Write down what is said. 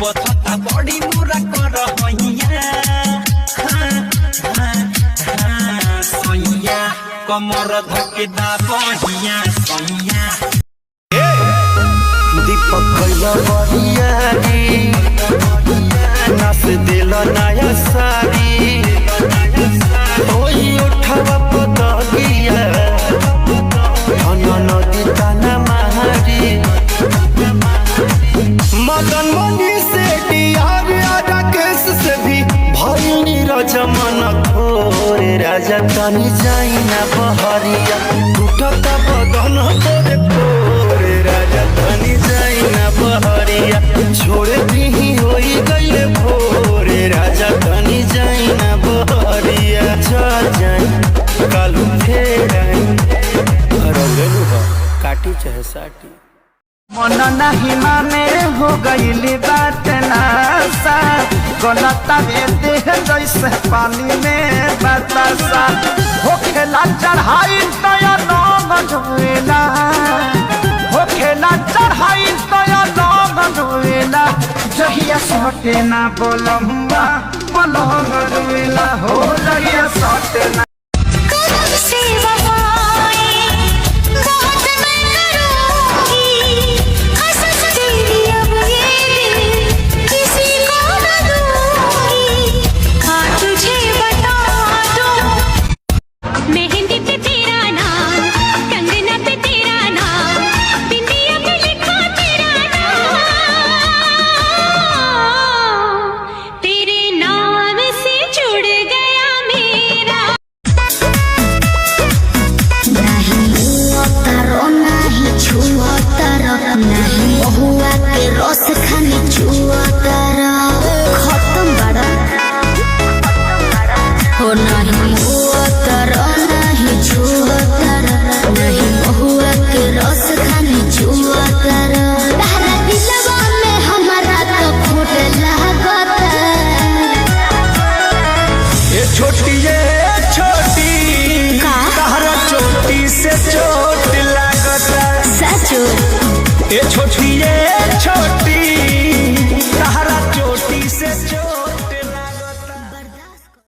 बता बड़ी मोरा कर सैया कमर धके दाबहिया सैया दीपक कैला बरियारी नाच दिल नया सारी ओही उठवा पतगिया नदी ताना मारी मदन मनी से डियार राकेश से भी भइनी रजमन खोरे राजा तनी जाई ना बहरिया टूटता बदन तोरे खोरे राजा तनी जाई ना बहरिया छोड़ दी होई गइले भोरे राजा तनी जाई ना बहरिया चल जाई कालू फेर आई रौरेलू काटी चाहे साटी मन नहीं माने हो गईली बात नासा गलता देह जैसे पानी में बतासा हो खेला चढ़ाई तया नौगन हुएला हो खेला चढ़ाई तया नौगन हुएला जहिया सटे ना बोलम्बा पलंग हुएला हो जहिया सटे ना